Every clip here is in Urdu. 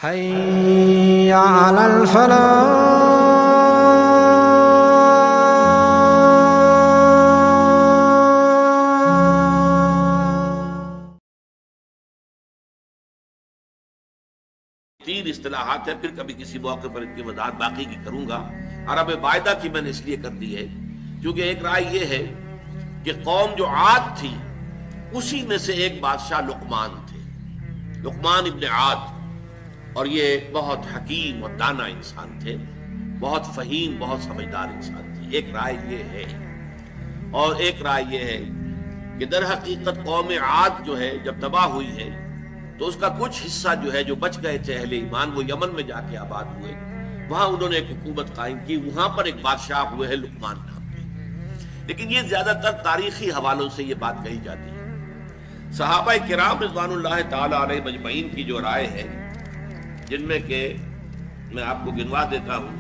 حي على الفلاح. تین اصطلاحات ہیں، پھر کبھی کسی موقع پر ان کی وضاحت باقی کی کروں گا۔ عرب باعدہ کی میں نے اس لیے کر دی ہے کیونکہ ایک رائے یہ ہے کہ قوم جو عاد تھی اسی میں سے ایک بادشاہ لقمان تھے، لقمان ابن عاد، اور یہ بہت حکیم اور دانا انسان تھے، بہت فہیم، بہت سمجھدار انسان تھے۔ ایک رائے یہ ہے، اور ایک رائے یہ ہے کہ در حقیقت قوم عاد جو ہے جب تباہ ہوئی ہے تو اس کا کچھ حصہ جو ہے جو بچ گئے تھے اہل ایمان، وہ یمن میں جا کے آباد ہوئے، وہاں انہوں نے ایک حکومت قائم کی، وہاں پر ایک بادشاہ ہوئے ہیں لقمان نام کے۔ لیکن یہ زیادہ تر تاریخی حوالوں سے یہ بات کہی جاتی ہے۔ صحابہ کرام رضوان اللہ تعالی علیہ مجمعین کی جو رائے ہے، جن میں کہ میں آپ کو گنوا دیتا ہوں،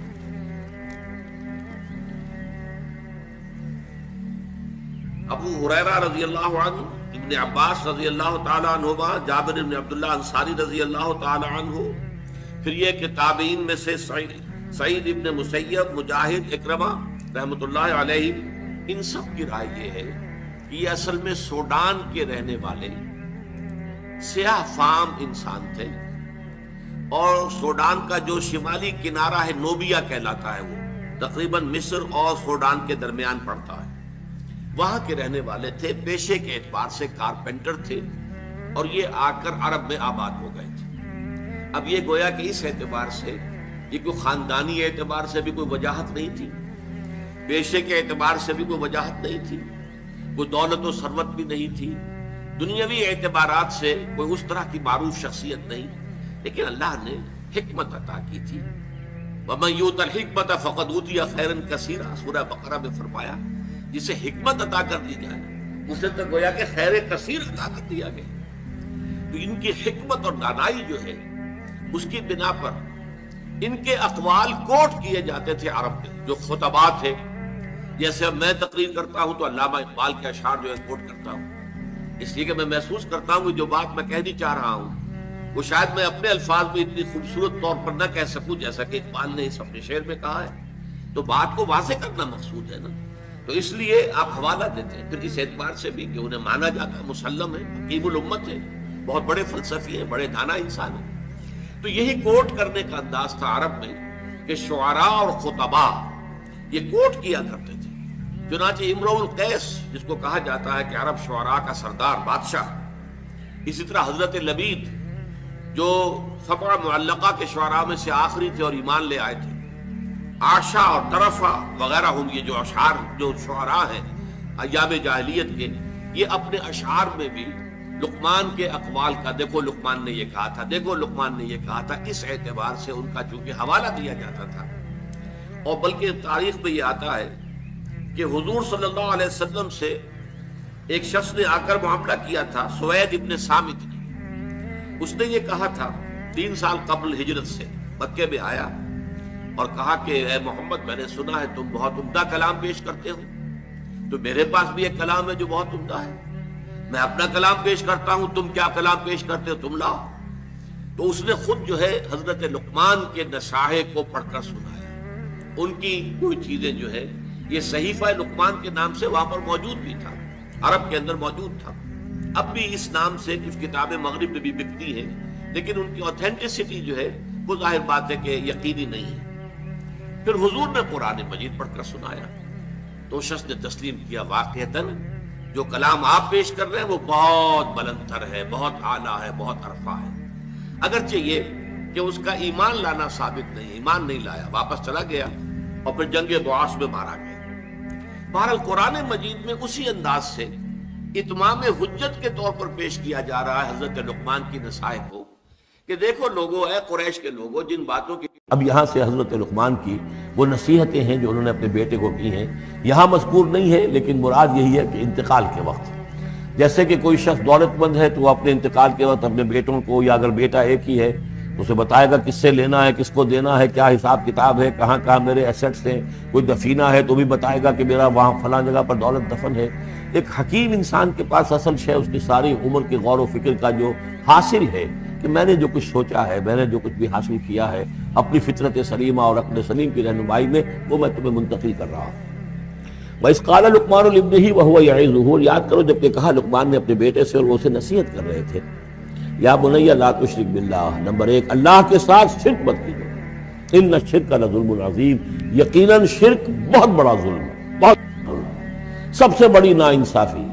ابو ہریرہ رضی اللہ عنہ، ابن عباس رضی اللہ تعالی عنہما، جابر بن عبداللہ انصاری رضی اللہ تعالی عنہ، پھر یہ کہ تابعین میں سے سعید ابن مسیب، مجاہد، اکرمہ رحمۃ اللہ علیہ، ان سب کی رائے یہ ہے کہ یہ اصل میں سوڈان کے رہنے والے سیاہ فام انسان تھے، اور سوڈان کا جو شمالی کنارہ ہے نوبیا کہلاتا ہے، وہ تقریباً مصر اور سوڈان کے درمیان پڑتا ہے، وہاں کے رہنے والے تھے، پیشے کے اعتبار سے کارپینٹر تھے، اور یہ آ کر عرب میں آباد ہو گئے تھے۔ اب یہ گویا کہ اس اعتبار سے یہ کوئی خاندانی اعتبار سے بھی کوئی وجاہت نہیں تھی، پیشے کے اعتبار سے بھی کوئی وجاہت نہیں تھی، کوئی دولت و ثروت بھی نہیں تھی، دنیاوی اعتبارات سے کوئی اس طرح کی معروف شخصیت نہیں، لیکن اللہ نے حکمت عطا کی تھی۔ وَمَن يُؤْتَ الْحِكْمَةَ فَقَدْ أُوتِيَ خَيْرًا كَثِيرًا، سورہ بقرہ میں فرمایا جسے حکمت عطا کر دی جائے اسے تو گویا کہ خیر کثیر عطا کر دیا گیا۔ تو ان کی حکمت اور دانائی جو ہے اس کی بنا پر ان کے اقوال کوٹ کیے جاتے تھے عرب میں، جو خطبہ تھے، جیسے میں تقریر کرتا ہوں تو علامہ اقبال کے اشعار جو ہے کوٹ کرتا ہوں، اس لیے کہ میں محسوس کرتا ہوں کہ جو بات میں کہنی چاہ رہا ہوں وہ شاید میں اپنے الفاظ میں اتنی خوبصورت طور پر نہ کہہ سکوں جیسا کہ اقبال نے اس اپنے شعر میں کہا ہے، تو بات کو واضح کرنا مقصود ہے نا، تو اس لیے آپ حوالہ دیتے ہیں، پھر اس اعتبار سے بھی کہ انہیں مانا جاتا ہے مسلم ہے، حکیم الامت ہے، بہت بڑے فلسفی ہیں، بڑے دانا انسان ہیں۔ تو یہی کوٹ کرنے کا انداز تھا عرب میں کہ شعراء اور خطباء یہ کوٹ کیا کرتے تھے۔ چنانچہ امرؤ القیس جس کو کہا جاتا ہے کہ عرب شعراء کا سردار، بادشاہ، اسی طرح حضرت لبید جو سبع معلقہ کے شعراء میں سے آخری تھے اور ایمان لے آئے تھے، عاشا اور طرفہ وغیرہ ہوں، یہ جو اشعار جو شعراء ہیں ایام جاہلیت کے، یہ اپنے اشعار میں بھی لقمان کے اقوال کا دیکھو لقمان نے یہ کہا تھا، دیکھو لقمان نے یہ کہا تھا، اس اعتبار سے ان کا چونکہ حوالہ دیا جاتا تھا۔ اور بلکہ تاریخ میں یہ آتا ہے کہ حضور صلی اللہ علیہ وسلم سے ایک شخص نے آ کر معاملہ کیا تھا، سوید ابن صامت نے، اس نے یہ کہا تھا 3 سال قبل ہجرت سے مکے میں آیا اور کہا کہ اے محمد، میں نے سنا ہے تم بہت عمدہ کلام پیش کرتے ہو، تو میرے پاس بھی ایک کلام ہے جو بہت عمدہ ہے، میں اپنا کلام پیش کرتا ہوں، تم کیا کلام پیش کرتے ہو، تم لاؤ۔ تو اس نے خود جو ہے حضرت لقمان کے نصائح کو پڑھ کر سنایا، ان کی کوئی چیزیں جو ہے، یہ صحیفہ لقمان کے نام سے وہاں پر موجود بھی تھا، عرب کے اندر موجود تھا، اب بھی اس نام سے کچھ کتابیں مغرب میں بھی بکتی ہیں، لیکن ان کی اوتھینٹسٹی جو ہے وہ ظاہر بات ہے کہ یقینی نہیں ہے۔ پھر حضور نے قرآن مجید پڑھ کر سنایا تو شخص نے تسلیم کیا، واقعتاً جو کلام آپ پیش کر رہے ہیں وہ بہت بلند تر ہے، بہت اعلیٰ ہے، بہت عرفہ ہے، اگرچہ یہ کہ اس کا ایمان لانا ثابت نہیں، ایمان نہیں لایا، واپس چلا گیا اور پھر جنگ بعث میں مارا گیا۔ بہرحال قرآن مجید میں اسی انداز سے اتمام حجت کے طور پر پیش کیا جا رہا ہے حضرت لقمان کی نصائح کو، کہ دیکھو لوگو، اے قریش کے لوگو، جن باتوں کی اب یہاں سے حضرت لقمان کی وہ نصیحتیں ہیں جو انہوں نے اپنے بیٹے کو کی ہیں، یہاں مذکور نہیں ہے، لیکن مراد یہی ہے کہ انتقال کے وقت، جیسے کہ کوئی شخص دولت مند ہے تو وہ اپنے انتقال کے وقت اپنے بیٹوں کو، یا اگر بیٹا ایک ہی ہے تو اسے بتائے گا کس سے لینا ہے، کس کو دینا ہے، کیا حساب کتاب ہے، کہاں کہاں میرے ایسٹس ہیں، کوئی دفینہ ہے تو بھی بتائے گا کہ میرا وہاں فلاں جگہ پر دولت دفن ہے۔ ایک حکیم انسان کے پاس اصل شے اس کی ساری عمر کی غور و فکر کا جو حاصل ہے کہ میں نے جو کچھ سوچا ہے، میں نے جو کچھ بھی حاصل کیا ہے اپنی فطرت سلیمہ اور عقل سلیم کی رہنمائی میں، وہ میں تمہیں منتقل کر رہا ہوں۔ وَإِذْ قَالَ لُقْمَانُ لِابْنِهِ وَهُوَ يَعِظُهُ، یاد کرو جب کہ کہا لقمان نے اپنے بیٹے سے اور وہ اسے نصیحت کر رہے تھے، یا بنی لا تشرک باللہ، نمبر 1 اللہ کے ساتھ شرک مت کیجو، ان الشرک لظلم عظیم، یقیناً شرک بہت بڑا ظلم ہے، بہت سب سے بڑی ناانصافی۔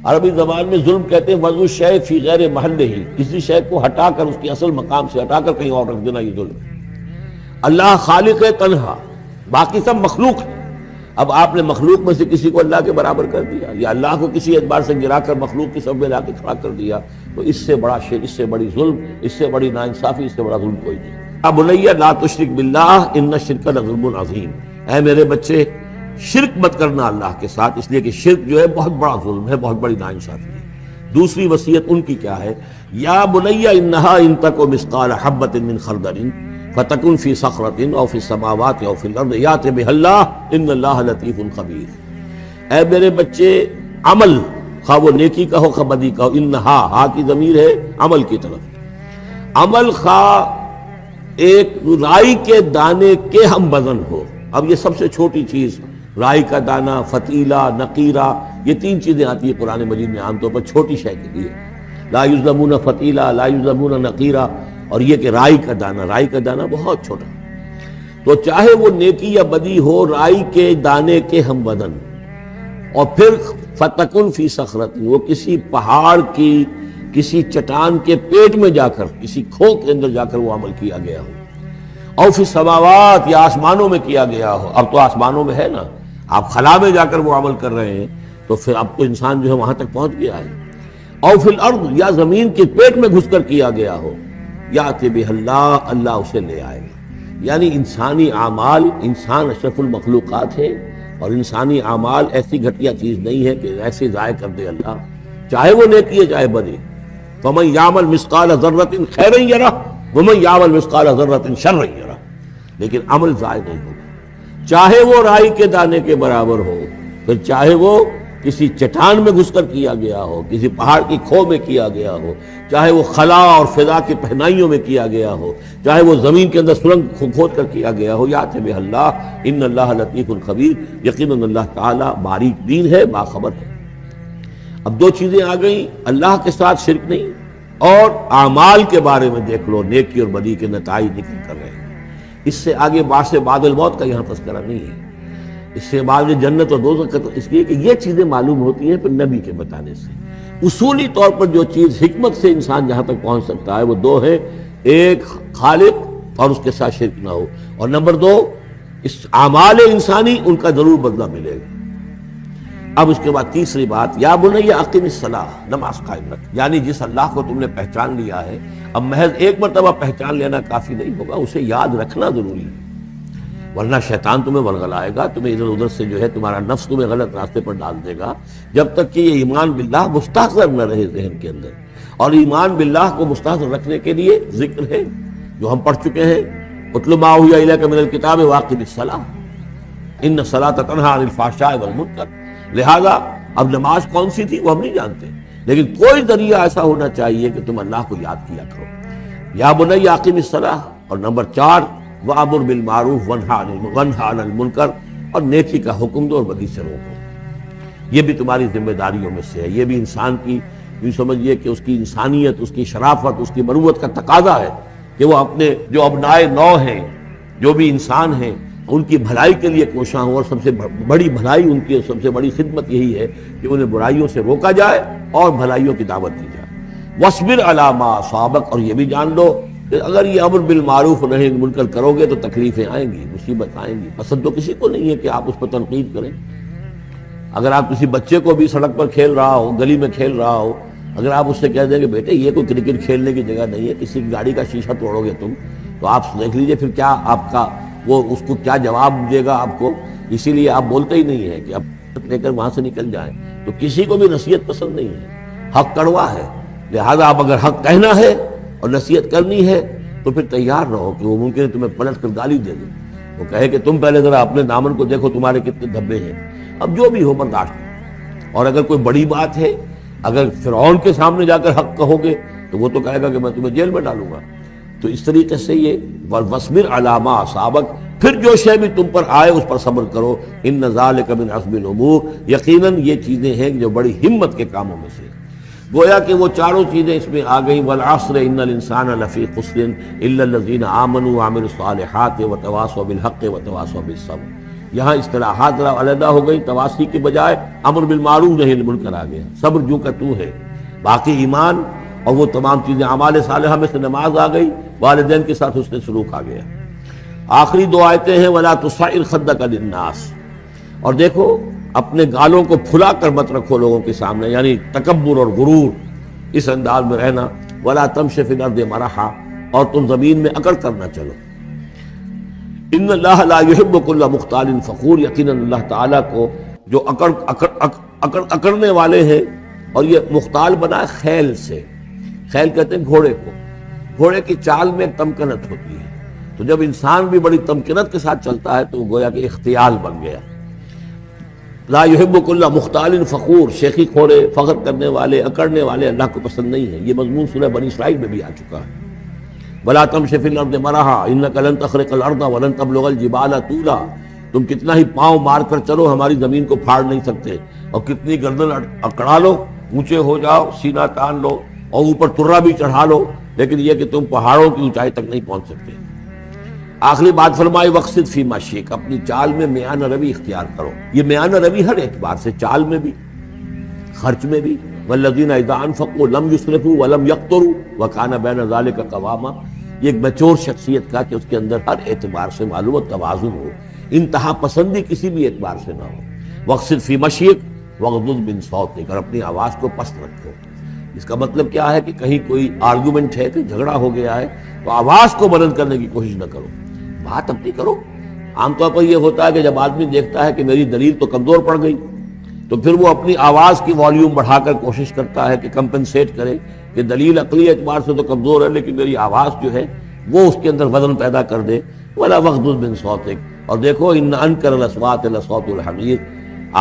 عربی زبان میں ظلم کہتے ہیں وضع الشیء فی غیر محلہ، کسی شے کو ہٹا کر اس کی اصل مقام سے ہٹا کر کہیں اور رکھ دینا، یہ ظلم ہے۔ اللہ خالق ہے تنہا، باقی سب مخلوق ہے، اب آپ نے مخلوق میں سے کسی کو اللہ کے برابر کر دیا، یا اللہ کو کسی اعتبار سے گرا کر مخلوق کی صف میں لا کے کھڑا کر دیا، تو اس سے بڑا شرک، اس سے بڑی ظلم، اس سے بڑی ناانصافی، اس سے بڑا ظلم کوئی نہیں۔ اب بنیا لا تشرک باللہ ان الشرک لظلم عظیم، اے میرے بچے شرک مت کرنا اللہ کے ساتھ، اس لیے کہ شرک جو ہے بہت بڑا ظلم ہے، بہت بڑی ناانصافی ہے۔ دوسری وصیت ان کی کیا ہے؟ یا بنیا انہا ان تک مثقال حبۃ من خردل فتکن فی صخرۃ او فی السماوات او فی الارض یأت بها اللہ ان اللہ لطیف خبیر۔ اے میرے بچے عمل، خواہ وہ نیکی کا ہو خواہ بدی کا ہو، انہا، ہا کی ضمیر ہے عمل کی طرف، عمل خواہ ایک رائی کے دانے کے ہم وزن ہو، اب یہ سب سے چھوٹی چیز رائی کا دانہ، فتیلہ، نقیرہ، یہ 3 چیزیں آتی ہیں قرآن مجید میں عام طور پر چھوٹی شے کے لیے، لا یظلمون فتیلہ، لا یظلمون نقیرہ، اور یہ کہ رائی کا دانہ، رائی کا دانہ بہت چھوٹا، تو چاہے وہ نیکی یا بدی ہو رائی کے دانے کے ہم وزن، اور پھر فتکن فی صخرۃ، وہ کسی پہاڑ کی، کسی چٹان کے پیٹ میں جا کر، کسی کھو کے اندر جا کر وہ عمل کیا گیا ہو، اور فی السماوات، یا آسمانوں میں کیا گیا ہو، اب تو آسمانوں میں ہے نا، آپ خلا میں جا کر وہ عمل کر رہے ہیں، تو پھر اب تو انسان جو ہے وہاں تک پہنچ گیا ہے، اور فی الارض، یا زمین کے پیٹ میں گھس کر کیا گیا ہو، یأت بہ اللہ، اللہ اسے لے آئے گا۔ یعنی انسانی اعمال، انسان اشرف المخلوقات ہے، اور انسانی اعمال ایسی گھٹیا چیز نہیں ہے کہ ایسے ضائع کر دے اللہ، چاہے وہ نیکی ہے چاہے بدی۔ فمن یعمل مثقال ذرۃ خیرا یرہ ومن یعمل مثقال ذرۃ شرا یرہ، لیکن عمل ضائع نہیں ہوگا، چاہے وہ رائی کے دانے کے برابر ہو، پھر چاہے وہ کسی چٹان میں گھس کر کیا گیا ہو، کسی پہاڑ کی کھو میں کیا گیا ہو، چاہے وہ خلا اور فضا کی پہنائیوں میں کیا گیا ہو، چاہے وہ زمین کے اندر سرنگ کھود کر کیا گیا ہو، یأت بہ اللہ ان اللہ لطیف خبیر، یقیناً اللہ تعالیٰ باریک بین ہے، باخبر ہے۔ اب 2 چیزیں آ گئیں، اللہ کے ساتھ شرک نہیں، اور اعمال کے بارے میں دیکھ لو نیکی اور بدی کے نتائج نکل کر رہے ہیں، اس سے آگے بعد سے بعد الموت کا یہاں تذکرہ نہیں ہے، اس سے بعد جنت اور دوزخ کا، اس لیے کہ یہ چیزیں معلوم ہوتی ہیں پھر نبی کے بتانے سے۔ اصولی طور پر جو چیز حکمت سے انسان جہاں تک پہنچ سکتا ہے وہ 2 ہے، ایک خالق اور اس کے ساتھ شرک نہ ہو، اور نمبر 2 اس اعمال انسانی ان کا ضرور بدلہ ملے گا۔ اب اس کے بعد تیسری بات، یا بنی اقم الصلاۃ، نماز قائم رکھ، یعنی جس اللہ کو تم نے پہچان لیا ہے، اب محض ایک مرتبہ پہچان لینا کافی نہیں ہوگا، اسے یاد رکھنا ضروری ہے، ورنہ شیطان تمہیں ورغلائے گا، تمہیں ادھر ادھر سے جو ہے تمہارا نفس تمہیں غلط راستے پر ڈال دے گا، جب تک کہ یہ ایمان باللہ مستحضر نہ رہے ذہن کے اندر۔ اور ایمان باللہ کو مستحضر رکھنے کے لیے ذکر ہے جو ہم پڑھ چکے ہیں، اتل ما اوحی الیک من الکتاب واقم الصلاۃ ان الصلاۃ تنہی عن الفحشاء والمنکر۔ لہذا اب نماز کون سی تھی وہ ہم نہیں جانتے، لیکن کوئی ذریعہ ایسا ہونا چاہیے کہ تم اللہ کو یاد کیا کرو۔ یا بنی اقم الصلاۃ، اور نمبر 4 وَأَمُرْ بِالْمَعْرُوفِ وَانْهَ عَنِ الْمُنْكَرِ، اور نیکی کا حکم دو اور بدی سے روکو۔ یہ بھی تمہاری ذمہ داریوں میں سے ہے، یہ بھی انسان کی، یوں سمجھیے کہ اس کی انسانیت، اس کی شرافت، اس کی مروت کا تقاضا ہے کہ وہ اپنے جو ابنائے نو ہیں، جو بھی انسان ہیں، ان کی بھلائی کے لیے کوشاں ہوں، اور سب سے بڑی بھلائی ان کی، سب سے بڑی خدمت یہی ہے کہ انہیں برائیوں سے روکا جائے اور بھلائیوں کی دعوت دی جائے۔ وَاصْبِرْ عَلَىٰ مَا أَصَابَكَ، اور یہ بھی جان لو کہ اگر یہ امر بالمعروف و نہی عن المنکر کرو گے تو تکلیفیں آئیں گی، مصیبت آئیں گی۔ پسند تو کسی کو نہیں ہے کہ آپ اس پر تنقید کریں۔ اگر آپ کسی بچے کو بھی سڑک پر کھیل رہا ہو، گلی میں کھیل رہا ہو، اگر آپ اس سے کہہ دیں کہ بیٹے یہ کوئی کرکٹ کھیلنے کی جگہ نہیں ہے، کسی کی گاڑی کا شیشہ توڑو گے تم، تو آپ دیکھ لیجئے پھر کیا آپ کا وہ اس کو کیا جواب دے گا آپ کو۔ اسی لیے آپ بولتے ہی نہیں ہیں کہ اب لے کر وہاں سے نکل جائیں، تو کسی کو بھی نصیحت پسند نہیں ہے، حق کڑوا ہے۔ لہذا آپ اگر حق کہنا ہے اور نصیحت کرنی ہے تو پھر تیار رہو کہ وہ ممکن ہے تمہیں پلٹ کر گالی دے دے، وہ کہے کہ تم پہلے ذرا اپنے دامن کو دیکھو تمہارے کتنے دھبے ہیں۔ اب جو بھی ہو برداشت، اور اگر کوئی بڑی بات ہے، اگر فرعون کے سامنے جا کر حق کہو گے تو تو وہ تو کہے گا کہ میں تمہیں جیل میں ڈالوں گا. تو اس طریقے سے یہ وَاصْبِرْ عَلَىٰ مَا أَصَابَكَ، پھر جو شے بھی تم پر آئے اس پر صبر کرو. ان ذالک من عزم الامور، یقیناً یہ چیزیں ہیں جو بڑی ہمت کے کاموں میں سے. گویا کہ وہ چاروں چیزیں اس میں آ گئیں. والعصر ان الانسان لفی خسر الا الذین آمنوا وعملوا الصالحات وتواصوا بالحق وتواصوا بالصبر. یہاں اصطلاحات علیحدہ ہو گئی، تواصی کے بجائے امر بالمعروف نہی عن المنکر آ گیا. صبر جو کا تو ہے، باقی ایمان اور وہ تمام چیزیں اعمال صالحہ میں سے نماز آ گئی، والدین کے ساتھ حسن سلوک آ گیا. آخری دو آیتیں ہیں ولا تصعر خدک للناس، اور دیکھو اپنے گالوں کو پھلا کر مت رکھو لوگوں کے سامنے، یعنی تکبر اور غرور اس انداز میں رہنا. ولا تمش فی الارض مرحا، اور تم زمین میں اکڑ کر نہ چلو. ان اللہ لا یحب کل مختال فخور، یقیناً اللہ تعالیٰ کو جو اکڑنے والے ہیں. اور یہ مختال بنا ہے خیل سے. خیل کہتے ہیں گھوڑے کو. گھوڑے کی چال میں ایک تمکنت ہوتی ہے، تو جب انسان بھی بڑی تمکنت کے ساتھ چلتا ہے تو وہ گویا کہ اختیال بن گیا. لا یحب کل مختال فخور، شیخی کھوڑے، فخر کرنے والے، اکڑنے والے اللہ کو پسند نہیں ہے. یہ مضمون سورہ بنی اسرائیل میں بھی آ چکا ہے. ولا تمش فی الارض مرحا انک لن تخرق الارض ولن تبلغ الجبال طولا، تم کتنا ہی پاؤں مار کر چلو ہماری زمین کو پھاڑ نہیں سکتے، اور کتنی گردن اکڑا لو، اونچے ہو جاؤ، سینہ تان لو اور اوپر ترا بھی چڑھا لو، لیکن یہ کہ تم پہاڑوں کی اونچائی تک نہیں پہنچ سکتے. آخری بات فرمائی وقصد فی مشیک، اپنی چال میں میانہ روی اختیار کرو. یہ میانہ روی ہر اعتبار سے، چال میں بھی، خرچ میں بھی. والذین اذا انفقوا لم یسرفوا ولم یقتروا وکان بین ذلک قواما. یہ ایک میچور شخصیت کا کہ اس کے اندر ہر اعتبار سے معلوم و توازن ہو، انتہا پسندی کسی بھی اعتبار سے نہ ہو. وقصد فی مشیک وغضض من صوتک، اور اپنی آواز کو پست رکھو. اس کا مطلب کیا ہے کہ کہیں کوئی آرگومنٹ ہے کہ جھگڑا ہو گیا ہے تو آواز کو بلند کرنے کی کوشش نہ کرو، بات اپنی کرو. عام طور پر یہ ہوتا ہے کہ جب آدمی دیکھتا ہے کہ میری دلیل تو کمزور پڑ گئی تو پھر وہ اپنی آواز کی والیوم بڑھا کر کوشش کرتا ہے کہ کمپنسیٹ کرے کہ دلیل عقلی اعتبار سے تو کمزور ہے لیکن میری آواز جو ہے وہ اس کے اندر وزن پیدا کر دے. ولا وغضض من صوتک، اور دیکھو ان انکر الاصوات لصوت الحمیر،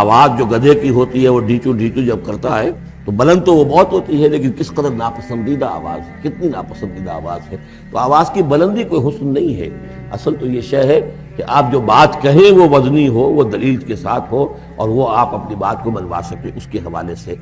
آواز جو گدھے کی ہوتی ہے وہ ڈھیچو ڈھیچو جب کرتا ہے تو بلند تو وہ بہت ہوتی ہے لیکن کس قدر ناپسندیدہ آواز ہے، کتنی ناپسندیدہ آواز ہے. تو آواز کی بلندی کوئی حسن نہیں ہے، اصل تو یہ شے ہے کہ آپ جو بات کہیں وہ وزنی ہو، وہ دلیل کے ساتھ ہو، اور وہ آپ اپنی بات کو منوا سکیں اس کے حوالے سے.